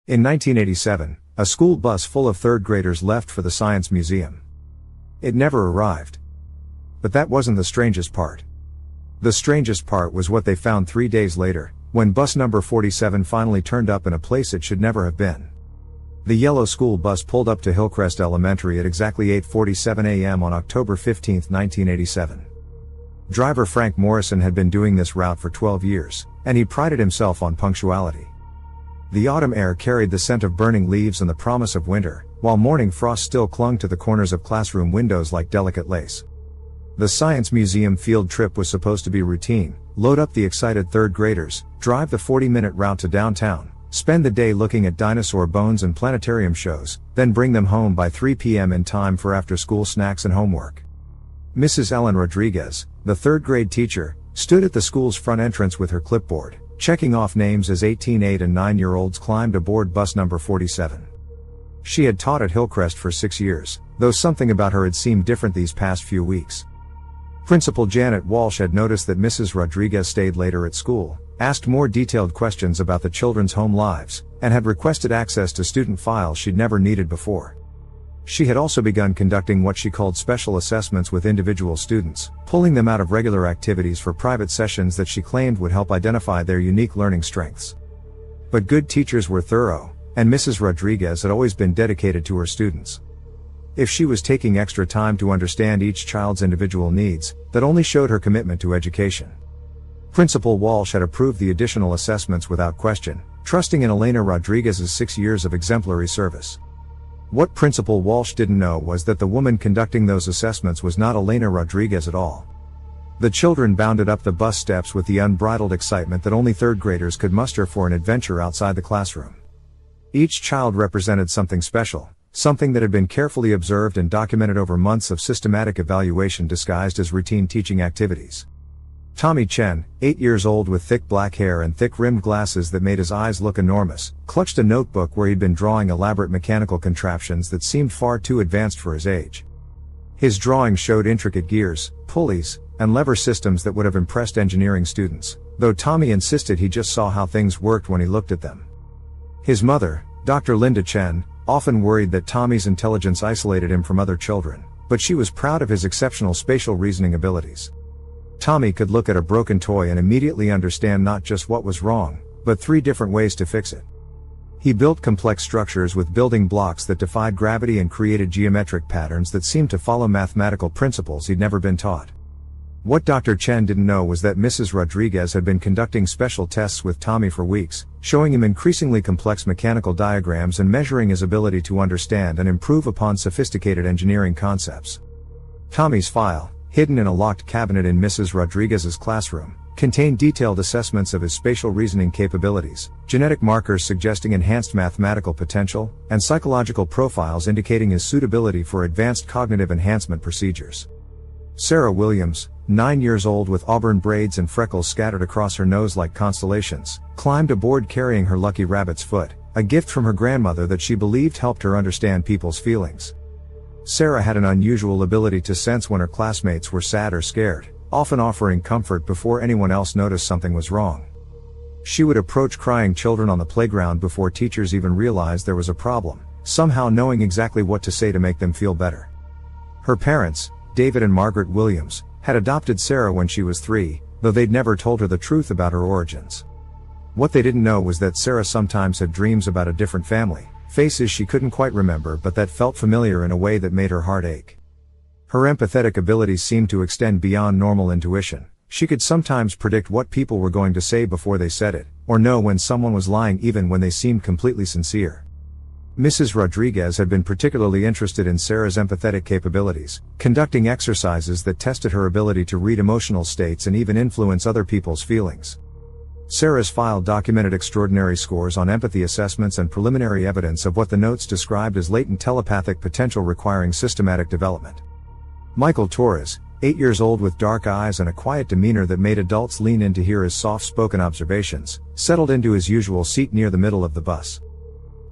In 1987, a school bus full of third graders left for the Science Museum. It never arrived. But that wasn't the strangest part. The strangest part was what they found 3 days later, when bus number 47 finally turned up in a place it should never have been. The yellow school bus pulled up to Hillcrest Elementary at exactly 8:47 a.m. on October 15, 1987. Driver Frank Morrison had been doing this route for 12 years, and he prided himself on punctuality. The autumn air carried the scent of burning leaves and the promise of winter, while morning frost still clung to the corners of classroom windows like delicate lace. The Science Museum field trip was supposed to be routine: load up the excited third graders, drive the 40-minute route to downtown, spend the day looking at dinosaur bones and planetarium shows, then bring them home by 3 p.m. in time for after-school snacks and homework. Mrs. Ellen Rodriguez, the third-grade teacher, stood at the school's front entrance with her clipboard, checking off names as 18, 8 and 9-year-olds climbed aboard bus number 47. She had taught at Hillcrest for 6 years, though something about her had seemed different these past few weeks. Principal Janet Walsh had noticed that Mrs. Rodriguez stayed later at school, asked more detailed questions about the children's home lives, and had requested access to student files she'd never needed before. She had also begun conducting what she called special assessments with individual students, pulling them out of regular activities for private sessions that she claimed would help identify their unique learning strengths. But good teachers were thorough, and Mrs. Rodriguez had always been dedicated to her students. If she was taking extra time to understand each child's individual needs, that only showed her commitment to education. Principal Walsh had approved the additional assessments without question, trusting in Elena Rodriguez's 6 years of exemplary service. What Principal Walsh didn't know was that the woman conducting those assessments was not Elena Rodriguez at all. The children bounded up the bus steps with the unbridled excitement that only third graders could muster for an adventure outside the classroom. Each child represented something special, something that had been carefully observed and documented over months of systematic evaluation disguised as routine teaching activities. Tommy Chen, 8 years old with thick black hair and thick-rimmed glasses that made his eyes look enormous, clutched a notebook where he'd been drawing elaborate mechanical contraptions that seemed far too advanced for his age. His drawings showed intricate gears, pulleys, and lever systems that would have impressed engineering students, though Tommy insisted he just saw how things worked when he looked at them. His mother, Dr. Linda Chen, often worried that Tommy's intelligence isolated him from other children, but she was proud of his exceptional spatial reasoning abilities. Tommy could look at a broken toy and immediately understand not just what was wrong, but 3 different ways to fix it. He built complex structures with building blocks that defied gravity and created geometric patterns that seemed to follow mathematical principles he'd never been taught. What Dr. Chen didn't know was that Mrs. Rodriguez had been conducting special tests with Tommy for weeks, showing him increasingly complex mechanical diagrams and measuring his ability to understand and improve upon sophisticated engineering concepts. Tommy's file, hidden in a locked cabinet in Mrs. Rodriguez's classroom, contained detailed assessments of his spatial reasoning capabilities, genetic markers suggesting enhanced mathematical potential, and psychological profiles indicating his suitability for advanced cognitive enhancement procedures. Sarah Williams, 9 years old with auburn braids and freckles scattered across her nose like constellations, climbed aboard carrying her lucky rabbit's foot, a gift from her grandmother that she believed helped her understand people's feelings. Sarah had an unusual ability to sense when her classmates were sad or scared, often offering comfort before anyone else noticed something was wrong. She would approach crying children on the playground before teachers even realized there was a problem, somehow knowing exactly what to say to make them feel better. Her parents, David and Margaret Williams, had adopted Sarah when she was 3, though they'd never told her the truth about her origins. What they didn't know was that Sarah sometimes had dreams about a different family, faces she couldn't quite remember but that felt familiar in a way that made her heart ache. Her empathetic abilities seemed to extend beyond normal intuition. She could sometimes predict what people were going to say before they said it, or know when someone was lying even when they seemed completely sincere. Mrs. Rodriguez had been particularly interested in Sarah's empathetic capabilities, conducting exercises that tested her ability to read emotional states and even influence other people's feelings. Sarah's file documented extraordinary scores on empathy assessments and preliminary evidence of what the notes described as latent telepathic potential requiring systematic development. Michael Torres, 8 years old with dark eyes and a quiet demeanor that made adults lean in to hear his soft-spoken observations, settled into his usual seat near the middle of the bus.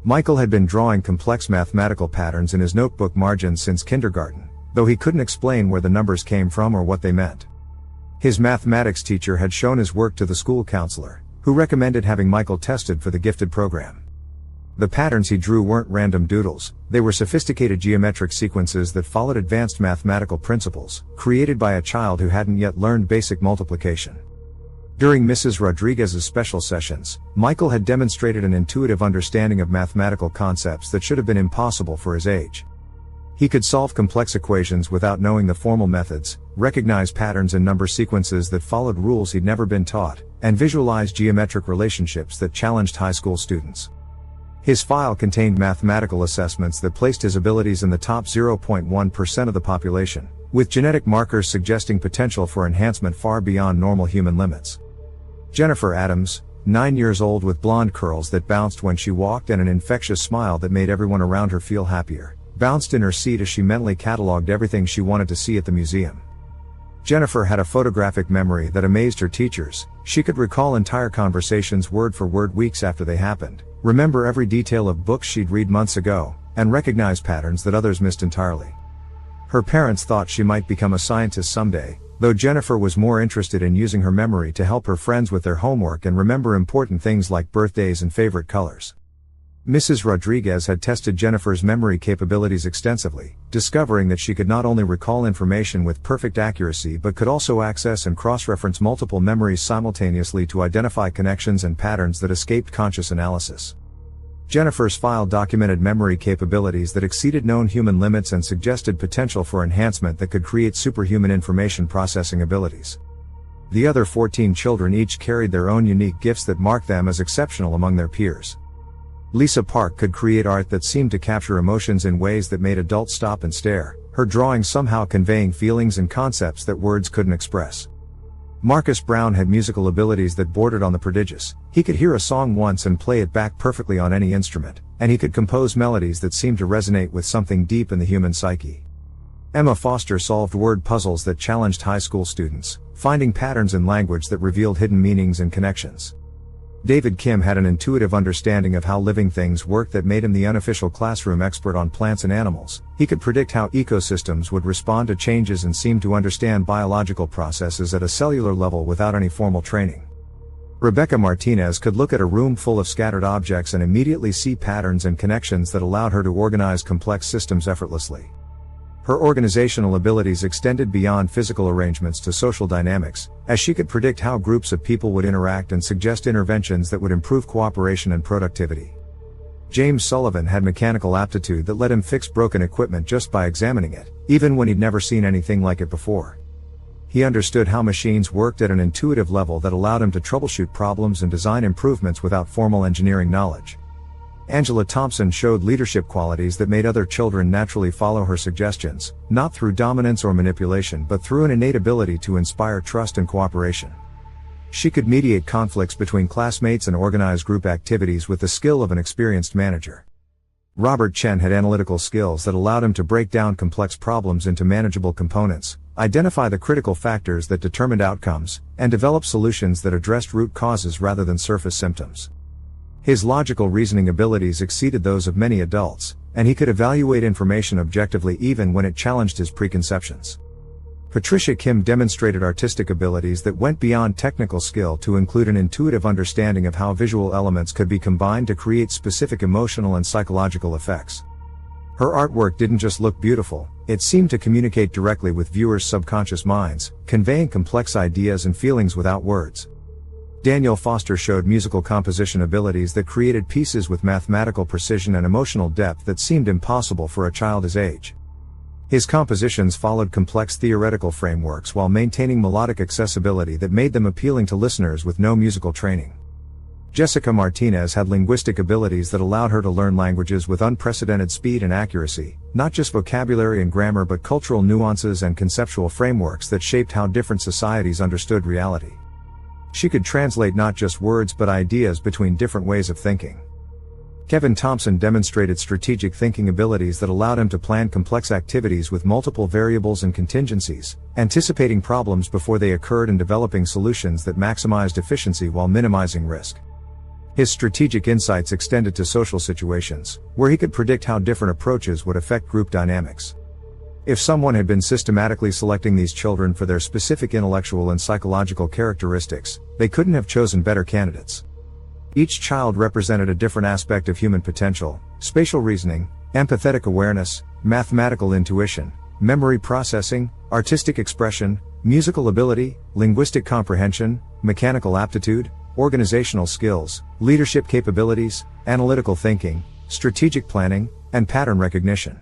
Michael had been drawing complex mathematical patterns in his notebook margins since kindergarten, though he couldn't explain where the numbers came from or what they meant. His mathematics teacher had shown his work to the school counselor, who recommended having Michael tested for the gifted program. The patterns he drew weren't random doodles, they were sophisticated geometric sequences that followed advanced mathematical principles, created by a child who hadn't yet learned basic multiplication. During Mrs. Rodriguez's special sessions, Michael had demonstrated an intuitive understanding of mathematical concepts that should have been impossible for his age. He could solve complex equations without knowing the formal methods, recognize patterns in number sequences that followed rules he'd never been taught, and visualize geometric relationships that challenged high school students. His file contained mathematical assessments that placed his abilities in the top 0.1% of the population, with genetic markers suggesting potential for enhancement far beyond normal human limits. Jennifer Adams, 9 years old with blonde curls that bounced when she walked and an infectious smile that made everyone around her feel happier, bounced in her seat as she mentally cataloged everything she wanted to see at the museum. Jennifer had a photographic memory that amazed her teachers. She could recall entire conversations word for word weeks after they happened, remember every detail of books she'd read months ago, and recognize patterns that others missed entirely. Her parents thought she might become a scientist someday, though Jennifer was more interested in using her memory to help her friends with their homework and remember important things like birthdays and favorite colors. Mrs. Rodriguez had tested Jennifer's memory capabilities extensively, discovering that she could not only recall information with perfect accuracy but could also access and cross-reference multiple memories simultaneously to identify connections and patterns that escaped conscious analysis. Jennifer's file documented memory capabilities that exceeded known human limits and suggested potential for enhancement that could create superhuman information processing abilities. The other 14 children each carried their own unique gifts that marked them as exceptional among their peers. Lisa Park could create art that seemed to capture emotions in ways that made adults stop and stare, her drawings somehow conveying feelings and concepts that words couldn't express. Marcus Brown had musical abilities that bordered on the prodigious. He could hear a song once and play it back perfectly on any instrument, and he could compose melodies that seemed to resonate with something deep in the human psyche. Emma Foster solved word puzzles that challenged high school students, finding patterns in language that revealed hidden meanings and connections. David Kim had an intuitive understanding of how living things worked that made him the unofficial classroom expert on plants and animals. He could predict how ecosystems would respond to changes and seemed to understand biological processes at a cellular level without any formal training. Rebecca Martinez could look at a room full of scattered objects and immediately see patterns and connections that allowed her to organize complex systems effortlessly. Her organizational abilities extended beyond physical arrangements to social dynamics, as she could predict how groups of people would interact and suggest interventions that would improve cooperation and productivity. James Sullivan had mechanical aptitude that let him fix broken equipment just by examining it, even when he'd never seen anything like it before. He understood how machines worked at an intuitive level that allowed him to troubleshoot problems and design improvements without formal engineering knowledge. Angela Thompson showed leadership qualities that made other children naturally follow her suggestions, not through dominance or manipulation but through an innate ability to inspire trust and cooperation. She could mediate conflicts between classmates and organize group activities with the skill of an experienced manager. Robert Chen had analytical skills that allowed him to break down complex problems into manageable components, identify the critical factors that determined outcomes, and develop solutions that addressed root causes rather than surface symptoms. His logical reasoning abilities exceeded those of many adults, and he could evaluate information objectively even when it challenged his preconceptions. Patricia Kim demonstrated artistic abilities that went beyond technical skill to include an intuitive understanding of how visual elements could be combined to create specific emotional and psychological effects. Her artwork didn't just look beautiful, it seemed to communicate directly with viewers' subconscious minds, conveying complex ideas and feelings without words. Daniel Foster showed musical composition abilities that created pieces with mathematical precision and emotional depth that seemed impossible for a child his age. His compositions followed complex theoretical frameworks while maintaining melodic accessibility that made them appealing to listeners with no musical training. Jessica Martinez had linguistic abilities that allowed her to learn languages with unprecedented speed and accuracy, not just vocabulary and grammar but cultural nuances and conceptual frameworks that shaped how different societies understood reality. She could translate not just words but ideas between different ways of thinking. Kevin Thompson demonstrated strategic thinking abilities that allowed him to plan complex activities with multiple variables and contingencies, anticipating problems before they occurred and developing solutions that maximized efficiency while minimizing risk. His strategic insights extended to social situations, where he could predict how different approaches would affect group dynamics. If someone had been systematically selecting these children for their specific intellectual and psychological characteristics, they couldn't have chosen better candidates. Each child represented a different aspect of human potential: spatial reasoning, empathetic awareness, mathematical intuition, memory processing, artistic expression, musical ability, linguistic comprehension, mechanical aptitude, organizational skills, leadership capabilities, analytical thinking, strategic planning, and pattern recognition.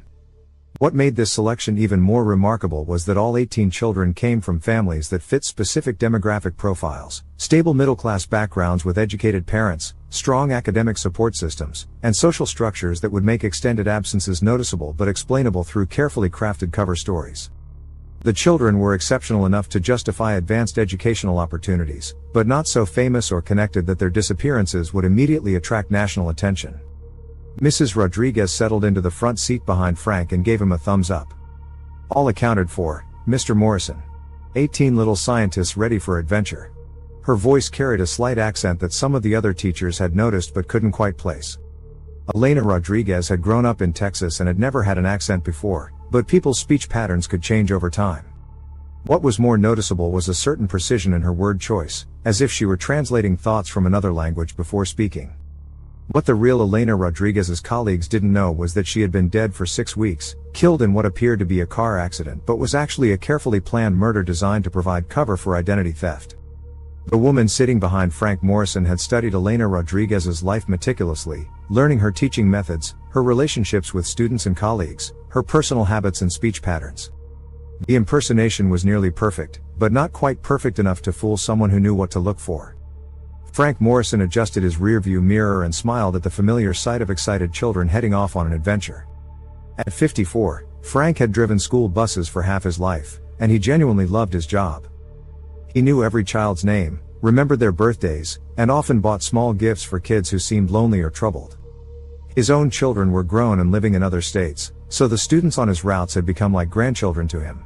What made this selection even more remarkable was that all 18 children came from families that fit specific demographic profiles: stable middle-class backgrounds with educated parents, strong academic support systems, and social structures that would make extended absences noticeable but explainable through carefully crafted cover stories. The children were exceptional enough to justify advanced educational opportunities, but not so famous or connected that their disappearances would immediately attract national attention. Mrs. Rodriguez settled into the front seat behind Frank and gave him a thumbs up. "All accounted for, Mr. Morrison. 18 little scientists ready for adventure." Her voice carried a slight accent that some of the other teachers had noticed but couldn't quite place. Elena Rodriguez had grown up in Texas and had never had an accent before, but people's speech patterns could change over time. What was more noticeable was a certain precision in her word choice, as if she were translating thoughts from another language before speaking. What the real Elena Rodriguez's colleagues didn't know was that she had been dead for 6 weeks, killed in what appeared to be a car accident but was actually a carefully planned murder designed to provide cover for identity theft. The woman sitting behind Frank Morrison had studied Elena Rodriguez's life meticulously, learning her teaching methods, her relationships with students and colleagues, her personal habits and speech patterns. The impersonation was nearly perfect, but not quite perfect enough to fool someone who knew what to look for. Frank Morrison adjusted his rearview mirror and smiled at the familiar sight of excited children heading off on an adventure. At 54, Frank had driven school buses for half his life, and he genuinely loved his job. He knew every child's name, remembered their birthdays, and often bought small gifts for kids who seemed lonely or troubled. His own children were grown and living in other states, so the students on his routes had become like grandchildren to him.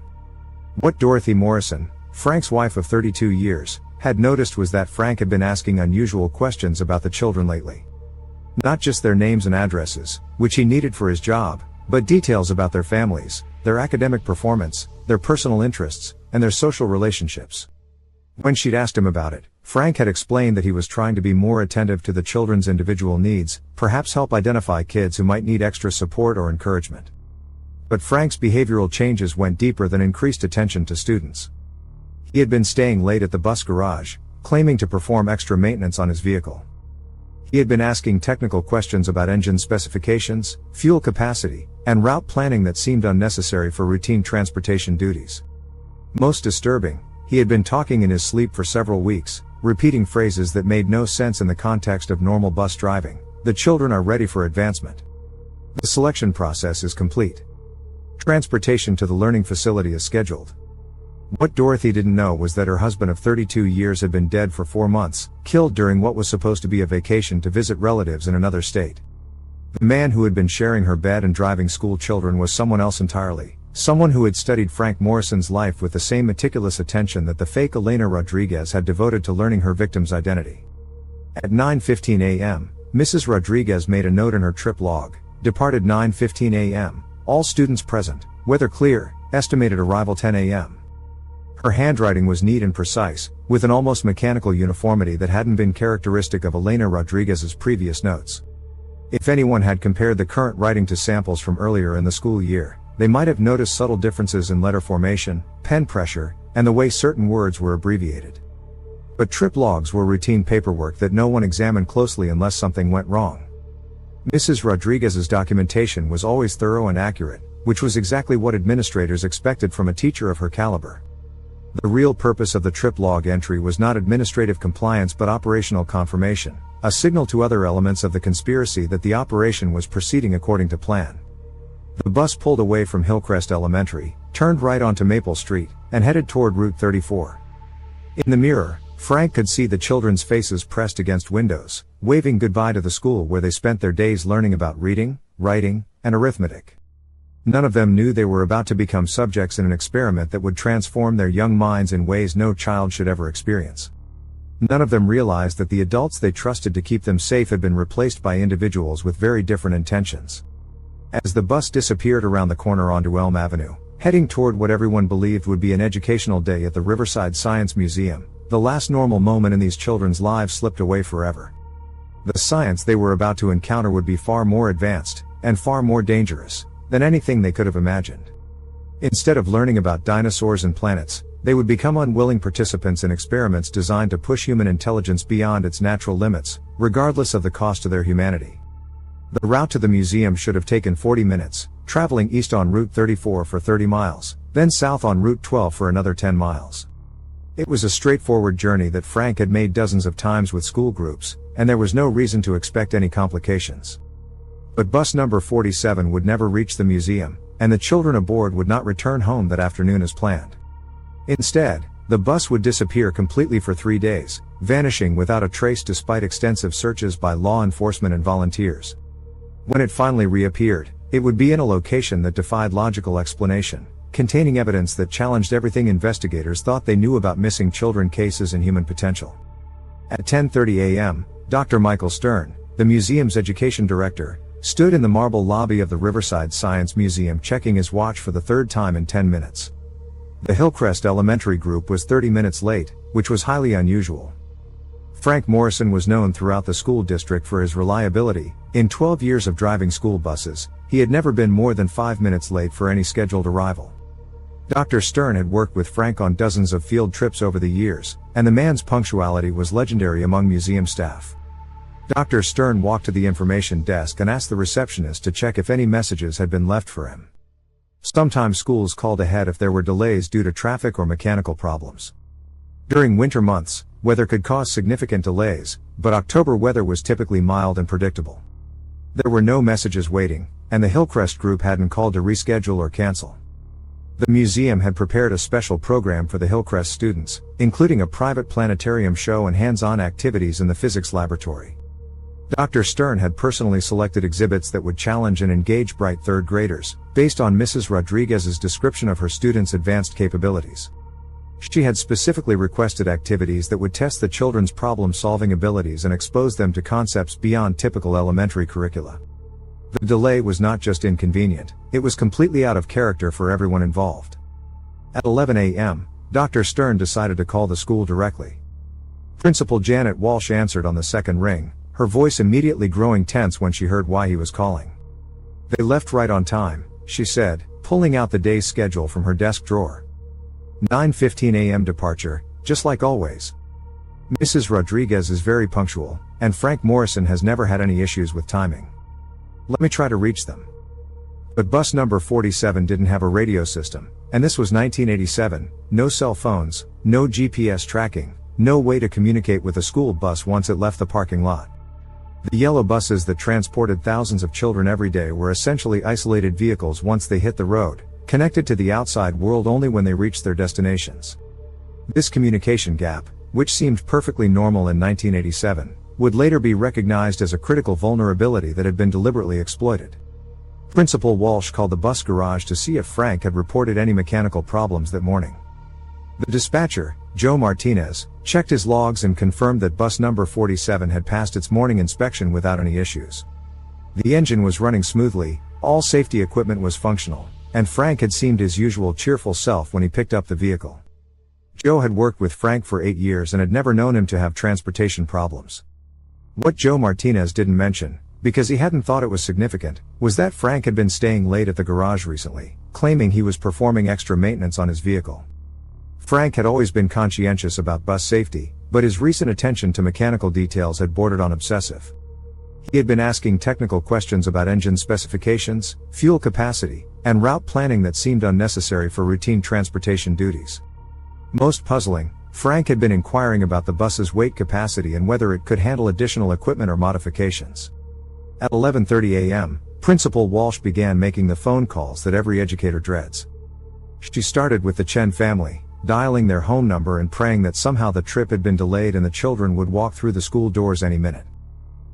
What Dorothy Morrison, Frank's wife of 32 years, had noticed was that Frank had been asking unusual questions about the children lately. Not just their names and addresses, which he needed for his job, but details about their families, their academic performance, their personal interests, and their social relationships. When she'd asked him about it, Frank had explained that he was trying to be more attentive to the children's individual needs, perhaps help identify kids who might need extra support or encouragement. But Frank's behavioral changes went deeper than increased attention to students. He had been staying late at the bus garage, claiming to perform extra maintenance on his vehicle. He had been asking technical questions about engine specifications, fuel capacity, and route planning that seemed unnecessary for routine transportation duties. Most disturbing, he had been talking in his sleep for several weeks, repeating phrases that made no sense in the context of normal bus driving. "The children are ready for advancement. The selection process is complete. Transportation to the learning facility is scheduled." What Dorothy didn't know was that her husband of 32 years had been dead for 4 months, killed during what was supposed to be a vacation to visit relatives in another state. The man who had been sharing her bed and driving school children was someone else entirely, someone who had studied Frank Morrison's life with the same meticulous attention that the fake Elena Rodriguez had devoted to learning her victim's identity. At 9:15 a.m., Mrs. Rodriguez made a note in her trip log: "Departed 9:15 a.m., all students present, weather clear, estimated arrival 10 a.m. Her handwriting was neat and precise, with an almost mechanical uniformity that hadn't been characteristic of Elena Rodriguez's previous notes. If anyone had compared the current writing to samples from earlier in the school year, they might have noticed subtle differences in letter formation, pen pressure, and the way certain words were abbreviated. But trip logs were routine paperwork that no one examined closely unless something went wrong. Mrs. Rodriguez's documentation was always thorough and accurate, which was exactly what administrators expected from a teacher of her caliber. The real purpose of the trip log entry was not administrative compliance but operational confirmation, a signal to other elements of the conspiracy that the operation was proceeding according to plan. The bus pulled away from Hillcrest Elementary, turned right onto Maple Street, and headed toward Route 34. In the mirror, Frank could see the children's faces pressed against windows, waving goodbye to the school where they spent their days learning about reading, writing, and arithmetic. None of them knew they were about to become subjects in an experiment that would transform their young minds in ways no child should ever experience. None of them realized that the adults they trusted to keep them safe had been replaced by individuals with very different intentions. As the bus disappeared around the corner onto Elm Avenue, heading toward what everyone believed would be an educational day at the Riverside Science Museum, the last normal moment in these children's lives slipped away forever. The science they were about to encounter would be far more advanced, and far more dangerous, than anything they could have imagined. Instead of learning about dinosaurs and planets, they would become unwilling participants in experiments designed to push human intelligence beyond its natural limits, regardless of the cost to their humanity. The route to the museum should have taken 40 minutes, traveling east on Route 34 for 30 miles, then south on Route 12 for another 10 miles. It was a straightforward journey that Frank had made dozens of times with school groups, and there was no reason to expect any complications. But bus number 47 would never reach the museum, and the children aboard would not return home that afternoon as planned. Instead, the bus would disappear completely for 3 days, vanishing without a trace despite extensive searches by law enforcement and volunteers. When it finally reappeared, it would be in a location that defied logical explanation, containing evidence that challenged everything investigators thought they knew about missing children cases and human potential. At 10:30 a.m., Dr. Michael Stern, the museum's education director, stood in the marble lobby of the Riverside Science Museum checking his watch for the third time in 10 minutes. The Hillcrest Elementary group was 30 minutes late, which was highly unusual. Frank Morrison was known throughout the school district for his reliability. In 12 years of driving school buses, he had never been more than 5 minutes late for any scheduled arrival. Dr. Stern had worked with Frank on dozens of field trips over the years, and the man's punctuality was legendary among museum staff. Dr. Stern walked to the information desk and asked the receptionist to check if any messages had been left for him. Sometimes schools called ahead if there were delays due to traffic or mechanical problems. During winter months, weather could cause significant delays, but October weather was typically mild and predictable. There were no messages waiting, and the Hillcrest group hadn't called to reschedule or cancel. The museum had prepared a special program for the Hillcrest students, including a private planetarium show and hands-on activities in the physics laboratory. Dr. Stern had personally selected exhibits that would challenge and engage bright third graders, based on Mrs. Rodriguez's description of her students' advanced capabilities. She had specifically requested activities that would test the children's problem-solving abilities and expose them to concepts beyond typical elementary curricula. The delay was not just inconvenient, it was completely out of character for everyone involved. At 11 a.m., Dr. Stern decided to call the school directly. Principal Janet Walsh answered on the second ring, her voice immediately growing tense when she heard why he was calling. "They left right on time," she said, pulling out the day's schedule from her desk drawer. 9:15 a.m. departure, just like always. Mrs. Rodriguez is very punctual, and Frank Morrison has never had any issues with timing. Let me try to reach them. But bus number 47 didn't have a radio system, and this was 1987, no cell phones, no GPS tracking, no way to communicate with a school bus once it left the parking lot. The yellow buses that transported thousands of children every day were essentially isolated vehicles once they hit the road, connected to the outside world only when they reached their destinations. This communication gap, which seemed perfectly normal in 1987, would later be recognized as a critical vulnerability that had been deliberately exploited. Principal Walsh called the bus garage to see if Frank had reported any mechanical problems that morning. The dispatcher, Joe Martinez, checked his logs and confirmed that bus number 47 had passed its morning inspection without any issues. The engine was running smoothly, all safety equipment was functional, and Frank had seemed his usual cheerful self when he picked up the vehicle. Joe had worked with Frank for 8 years and had never known him to have transportation problems. What Joe Martinez didn't mention, because he hadn't thought it was significant, was that Frank had been staying late at the garage recently, claiming he was performing extra maintenance on his vehicle. Frank had always been conscientious about bus safety, but his recent attention to mechanical details had bordered on obsessive. He had been asking technical questions about engine specifications, fuel capacity, and route planning that seemed unnecessary for routine transportation duties. Most puzzling, Frank had been inquiring about the bus's weight capacity and whether it could handle additional equipment or modifications. At 11:30 a.m., Principal Walsh began making the phone calls that every educator dreads. She started with the Chen family, dialing their home number and praying that somehow the trip had been delayed and the children would walk through the school doors any minute.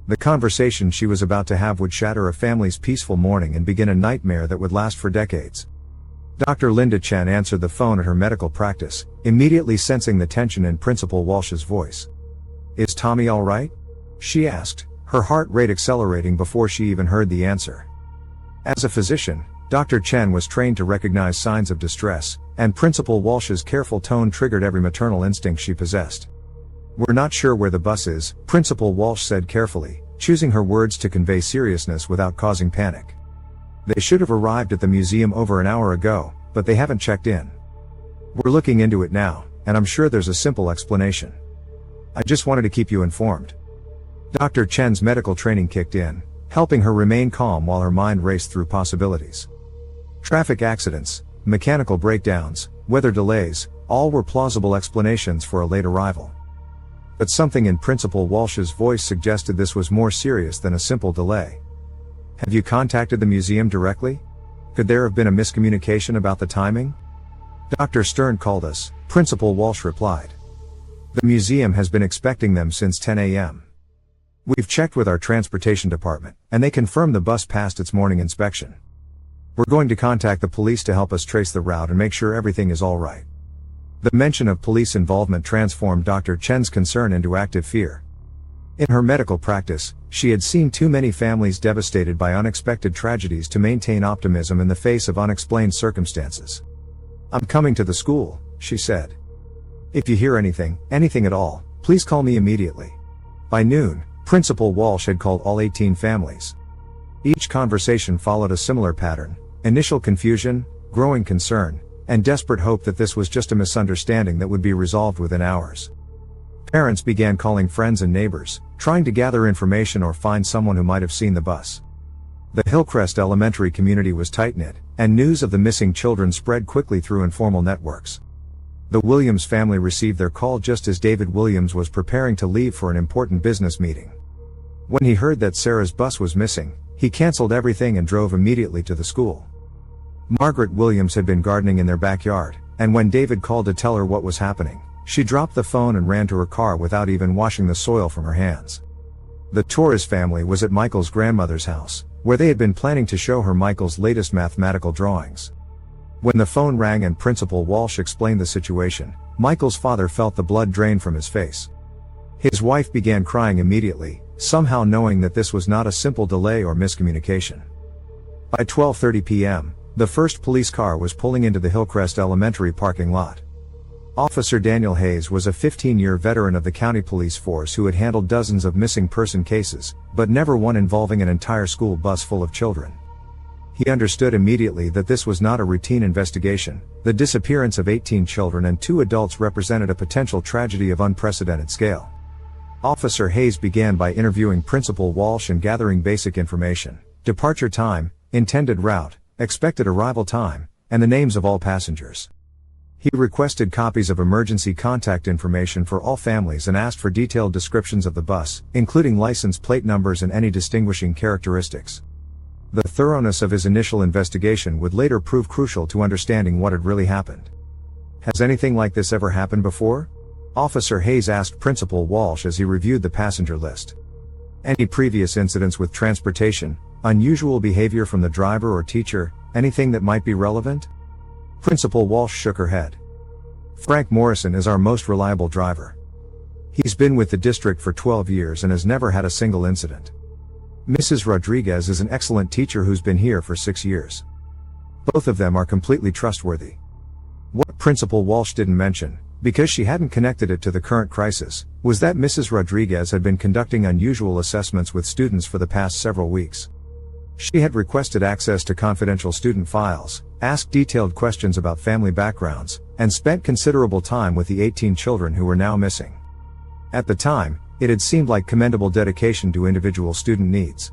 The conversation she was about to have would shatter a family's peaceful morning and begin a nightmare that would last for decades. Dr. Linda Chen answered the phone at her medical practice, immediately sensing the tension in Principal Walsh's voice. "Is Tommy all right?" she asked, her heart rate accelerating before she even heard the answer. As a physician, Dr. Chen was trained to recognize signs of distress, and Principal Walsh's careful tone triggered every maternal instinct she possessed. "We're not sure where the bus is," Principal Walsh said carefully, choosing her words to convey seriousness without causing panic. "They should have arrived at the museum over an hour ago, but they haven't checked in. We're looking into it now, and I'm sure there's a simple explanation. I just wanted to keep you informed." Dr. Chen's medical training kicked in, helping her remain calm while her mind raced through possibilities. Traffic accidents, mechanical breakdowns, weather delays, all were plausible explanations for a late arrival. But something in Principal Walsh's voice suggested this was more serious than a simple delay. "Have you contacted the museum directly? Could there have been a miscommunication about the timing?" "Dr. Stern called us," Principal Walsh replied. "The museum has been expecting them since 10 a.m. We've checked with our transportation department, and they confirmed the bus passed its morning inspection. We're going to contact the police to help us trace the route and make sure everything is all right." The mention of police involvement transformed Dr. Chen's concern into active fear. In her medical practice, she had seen too many families devastated by unexpected tragedies to maintain optimism in the face of unexplained circumstances. "I'm coming to the school," she said. "If you hear anything at all, please call me immediately." By noon, Principal Walsh had called all 18 families. Each conversation followed a similar pattern: initial confusion, growing concern, and desperate hope that this was just a misunderstanding that would be resolved within hours. Parents began calling friends and neighbors, trying to gather information or find someone who might have seen the bus. The Hillcrest Elementary community was tight-knit, and news of the missing children spread quickly through informal networks. The Williams family received their call just as David Williams was preparing to leave for an important business meeting. When he heard that Sarah's bus was missing, he canceled everything and drove immediately to the school. Margaret Williams had been gardening in their backyard, and when David called to tell her what was happening, she dropped the phone and ran to her car without even washing the soil from her hands. The Torres family was at Michael's grandmother's house, where they had been planning to show her Michael's latest mathematical drawings. When the phone rang and Principal Walsh explained the situation, Michael's father felt the blood drain from his face. His wife began crying immediately, somehow knowing that this was not a simple delay or miscommunication. By 12:30 p.m., the first police car was pulling into the Hillcrest Elementary parking lot. Officer Daniel Hayes was a 15-year veteran of the county police force who had handled dozens of missing person cases, but never one involving an entire school bus full of children. He understood immediately that this was not a routine investigation. The disappearance of 18 children and 2 adults represented a potential tragedy of unprecedented scale. Officer Hayes began by interviewing Principal Walsh and gathering basic information: departure time, intended route, expected arrival time, and the names of all passengers. He requested copies of emergency contact information for all families and asked for detailed descriptions of the bus, including license plate numbers and any distinguishing characteristics. The thoroughness of his initial investigation would later prove crucial to understanding what had really happened. "Has anything like this ever happened before?" Officer Hayes asked Principal Walsh as he reviewed the passenger list. "Any previous incidents with transportation, unusual behavior from the driver or teacher, anything that might be relevant?" Principal Walsh shook her head. "Frank Morrison is our most reliable driver. He's been with the district for 12 years and has never had a single incident. Mrs. Rodriguez is an excellent teacher who's been here for 6 years. Both of them are completely trustworthy." What Principal Walsh didn't mention, because she hadn't connected it to the current crisis, was that Mrs. Rodriguez had been conducting unusual assessments with students for the past several weeks. She had requested access to confidential student files, asked detailed questions about family backgrounds, and spent considerable time with the 18 children who were now missing. At the time, it had seemed like commendable dedication to individual student needs.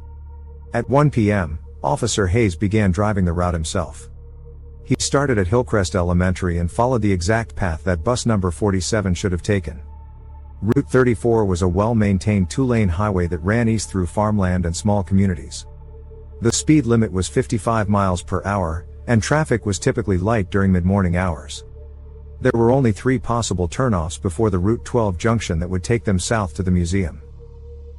At 1 p.m., Officer Hayes began driving the route himself. He started at Hillcrest Elementary and followed the exact path that bus number 47 should have taken. Route 34 was a well-maintained 2-lane highway that ran east through farmland and small communities. The speed limit was 55 miles per hour, and traffic was typically light during mid-morning hours. There were only 3 possible turnoffs before the Route 12 junction that would take them south to the museum.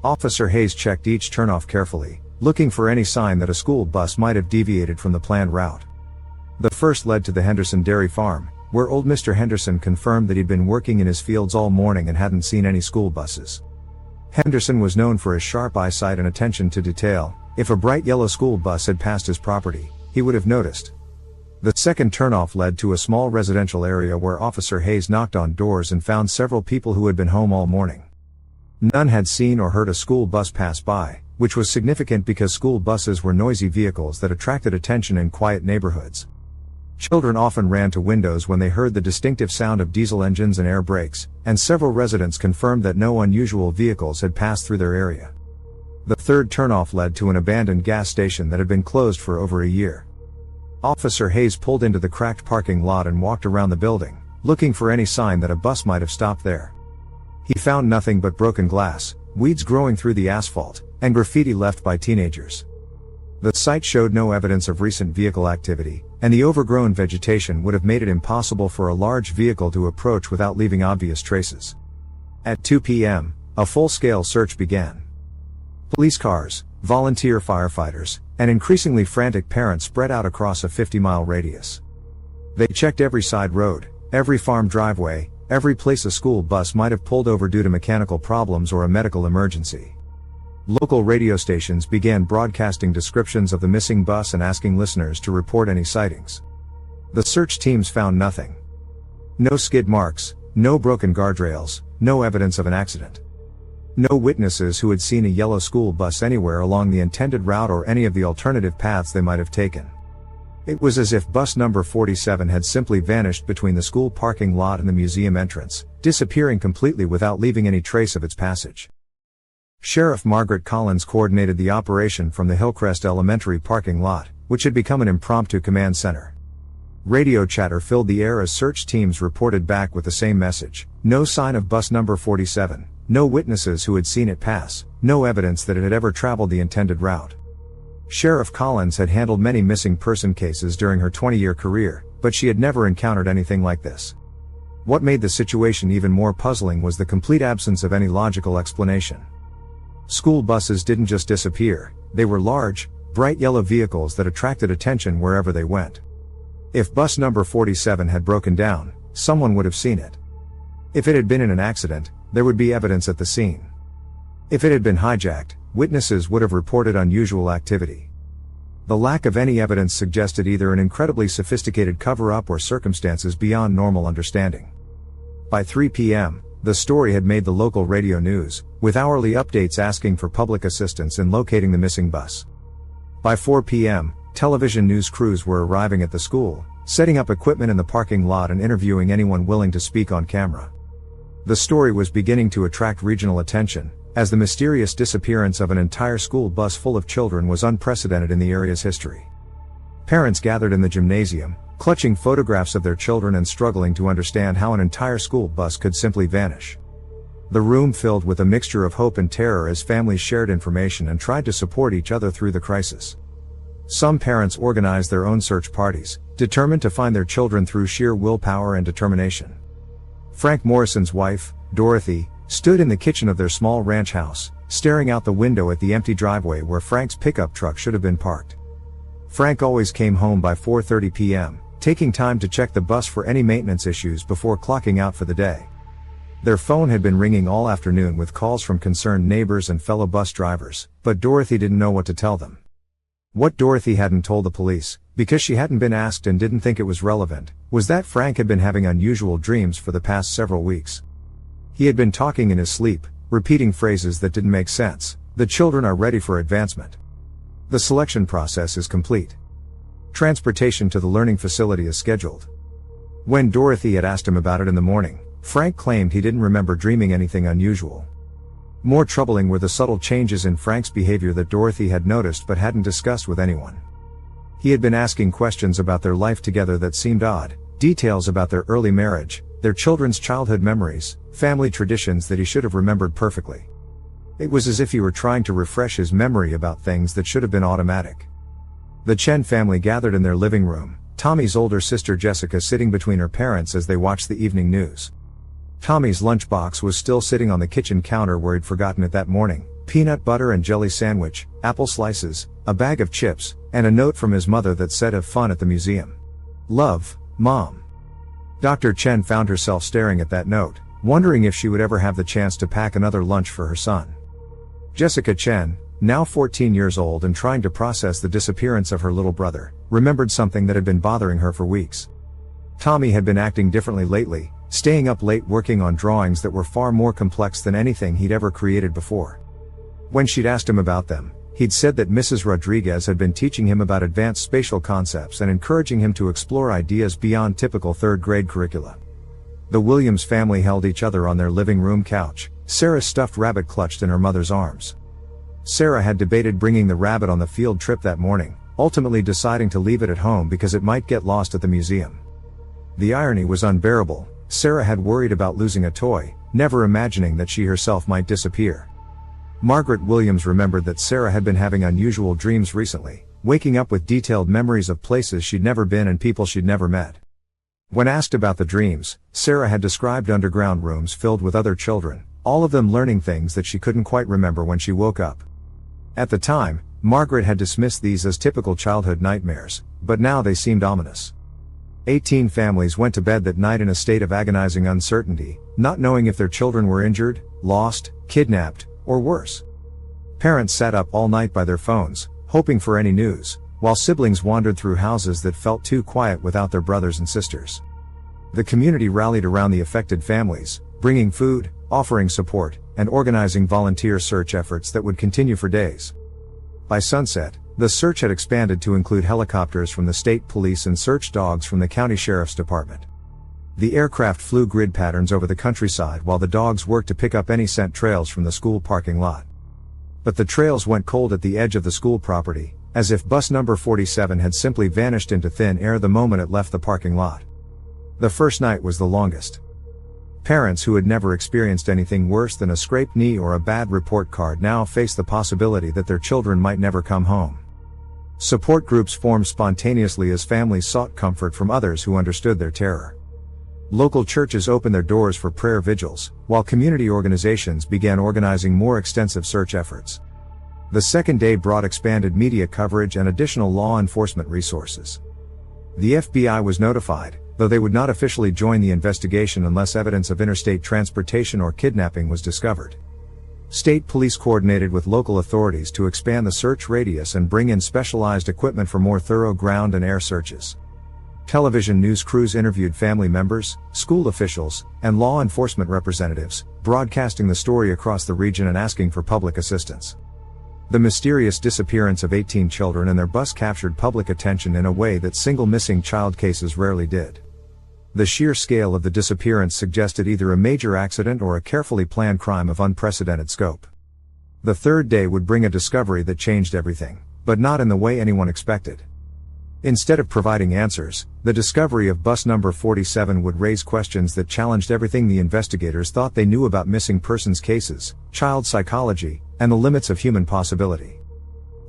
Officer Hayes checked each turnoff carefully, looking for any sign that a school bus might have deviated from the planned route. The first led to the Henderson Dairy Farm, where old Mr. Henderson confirmed that he'd been working in his fields all morning and hadn't seen any school buses. Henderson was known for his sharp eyesight and attention to detail. If a bright yellow school bus had passed his property, he would have noticed. The second turnoff led to a small residential area where Officer Hayes knocked on doors and found several people who had been home all morning. None had seen or heard a school bus pass by, which was significant because school buses were noisy vehicles that attracted attention in quiet neighborhoods. Children often ran to windows when they heard the distinctive sound of diesel engines and air brakes, and several residents confirmed that no unusual vehicles had passed through their area. The third turnoff led to an abandoned gas station that had been closed for over a year. Officer Hayes pulled into the cracked parking lot and walked around the building, looking for any sign that a bus might have stopped there. He found nothing but broken glass, weeds growing through the asphalt, and graffiti left by teenagers. The site showed no evidence of recent vehicle activity, and the overgrown vegetation would have made it impossible for a large vehicle to approach without leaving obvious traces. At 2 p.m., a full-scale search began. Police cars, volunteer firefighters, and increasingly frantic parents spread out across a 50-mile radius. They checked every side road, every farm driveway, every place a school bus might have pulled over due to mechanical problems or a medical emergency. Local radio stations began broadcasting descriptions of the missing bus and asking listeners to report any sightings. The search teams found nothing. No skid marks, no broken guardrails, no evidence of an accident. No witnesses who had seen a yellow school bus anywhere along the intended route or any of the alternative paths they might have taken. It was as if bus number 47 had simply vanished between the school parking lot and the museum entrance, disappearing completely without leaving any trace of its passage. Sheriff Margaret Collins coordinated the operation from the Hillcrest Elementary parking lot, which had become an impromptu command center. Radio chatter filled the air as search teams reported back with the same message: no sign of bus number 47, no witnesses who had seen it pass, no evidence that it had ever traveled the intended route. Sheriff Collins had handled many missing person cases during her 20-year career, but she had never encountered anything like this. What made the situation even more puzzling was the complete absence of any logical explanation. School buses didn't just disappear, they were large, bright yellow vehicles that attracted attention wherever they went. If bus number 47 had broken down, someone would have seen it. If it had been in an accident, there would be evidence at the scene. If it had been hijacked, witnesses would have reported unusual activity. The lack of any evidence suggested either an incredibly sophisticated cover-up or circumstances beyond normal understanding. By 3 p.m., the story had made the local radio news, with hourly updates asking for public assistance in locating the missing bus. By 4 p.m., television news crews were arriving at the school, setting up equipment in the parking lot and interviewing anyone willing to speak on camera. The story was beginning to attract regional attention, as the mysterious disappearance of an entire school bus full of children was unprecedented in the area's history. Parents gathered in the gymnasium, clutching photographs of their children and struggling to understand how an entire school bus could simply vanish. The room filled with a mixture of hope and terror as families shared information and tried to support each other through the crisis. Some parents organized their own search parties, determined to find their children through sheer willpower and determination. Frank Morrison's wife, Dorothy, stood in the kitchen of their small ranch house, staring out the window at the empty driveway where Frank's pickup truck should have been parked. Frank always came home by 4:30 p.m., taking time to check the bus for any maintenance issues before clocking out for the day. Their phone had been ringing all afternoon with calls from concerned neighbors and fellow bus drivers, but Dorothy didn't know what to tell them. What Dorothy hadn't told the police, because she hadn't been asked and didn't think it was relevant, was that Frank had been having unusual dreams for the past several weeks. He had been talking in his sleep, repeating phrases that didn't make sense. The children are ready for advancement. The selection process is complete. Transportation to the learning facility is scheduled. When Dorothy had asked him about it in the morning, Frank claimed he didn't remember dreaming anything unusual. More troubling were the subtle changes in Frank's behavior that Dorothy had noticed but hadn't discussed with anyone. He had been asking questions about their life together that seemed odd, details about their early marriage, their children's childhood memories, family traditions that he should have remembered perfectly. It was as if he were trying to refresh his memory about things that should have been automatic. The Chen family gathered in their living room, Tommy's older sister Jessica sitting between her parents as they watched the evening news. Tommy's lunchbox was still sitting on the kitchen counter where he'd forgotten it that morning: peanut butter and jelly sandwich, apple slices, a bag of chips, and a note from his mother that said "Have fun at the museum. Love, Mom." Dr. Chen found herself staring at that note, wondering if she would ever have the chance to pack another lunch for her son. Jessica Chen, now 14 years old and trying to process the disappearance of her little brother, remembered something that had been bothering her for weeks. Tommy had been acting differently lately, staying up late working on drawings that were far more complex than anything he'd ever created before. When she'd asked him about them, he'd said that Mrs. Rodriguez had been teaching him about advanced spatial concepts and encouraging him to explore ideas beyond typical third-grade curricula. The Williams family held each other on their living room couch, Sarah's stuffed rabbit clutched in her mother's arms. Sarah had debated bringing the rabbit on the field trip that morning, ultimately deciding to leave it at home because it might get lost at the museum. The irony was unbearable. Sarah had worried about losing a toy, never imagining that she herself might disappear. Margaret Williams remembered that Sarah had been having unusual dreams recently, waking up with detailed memories of places she'd never been and people she'd never met. When asked about the dreams, Sarah had described underground rooms filled with other children, all of them learning things that she couldn't quite remember when she woke up. At the time, Margaret had dismissed these as typical childhood nightmares, but now they seemed ominous. 18 families went to bed that night in a state of agonizing uncertainty, not knowing if their children were injured, lost, kidnapped, or worse. Parents sat up all night by their phones, hoping for any news, while siblings wandered through houses that felt too quiet without their brothers and sisters. The community rallied around the affected families, bringing food, offering support, and organizing volunteer search efforts that would continue for days. By sunset, the search had expanded to include helicopters from the state police and search dogs from the county sheriff's department. The aircraft flew grid patterns over the countryside while the dogs worked to pick up any scent trails from the school parking lot. But the trails went cold at the edge of the school property, as if bus number 47 had simply vanished into thin air the moment it left the parking lot. The first night was the longest. Parents who had never experienced anything worse than a scraped knee or a bad report card now faced the possibility that their children might never come home. Support groups formed spontaneously as families sought comfort from others who understood their terror. Local churches opened their doors for prayer vigils, while community organizations began organizing more extensive search efforts. The second day brought expanded media coverage and additional law enforcement resources. The FBI was notified, though they would not officially join the investigation unless evidence of interstate transportation or kidnapping was discovered. State police coordinated with local authorities to expand the search radius and bring in specialized equipment for more thorough ground and air searches. Television news crews interviewed family members, school officials, and law enforcement representatives, broadcasting the story across the region and asking for public assistance. The mysterious disappearance of 18 children and their bus captured public attention in a way that single missing child cases rarely did. The sheer scale of the disappearance suggested either a major accident or a carefully planned crime of unprecedented scope. The third day would bring a discovery that changed everything, but not in the way anyone expected. Instead of providing answers, the discovery of bus number 47 would raise questions that challenged everything the investigators thought they knew about missing persons cases, child psychology, and the limits of human possibility.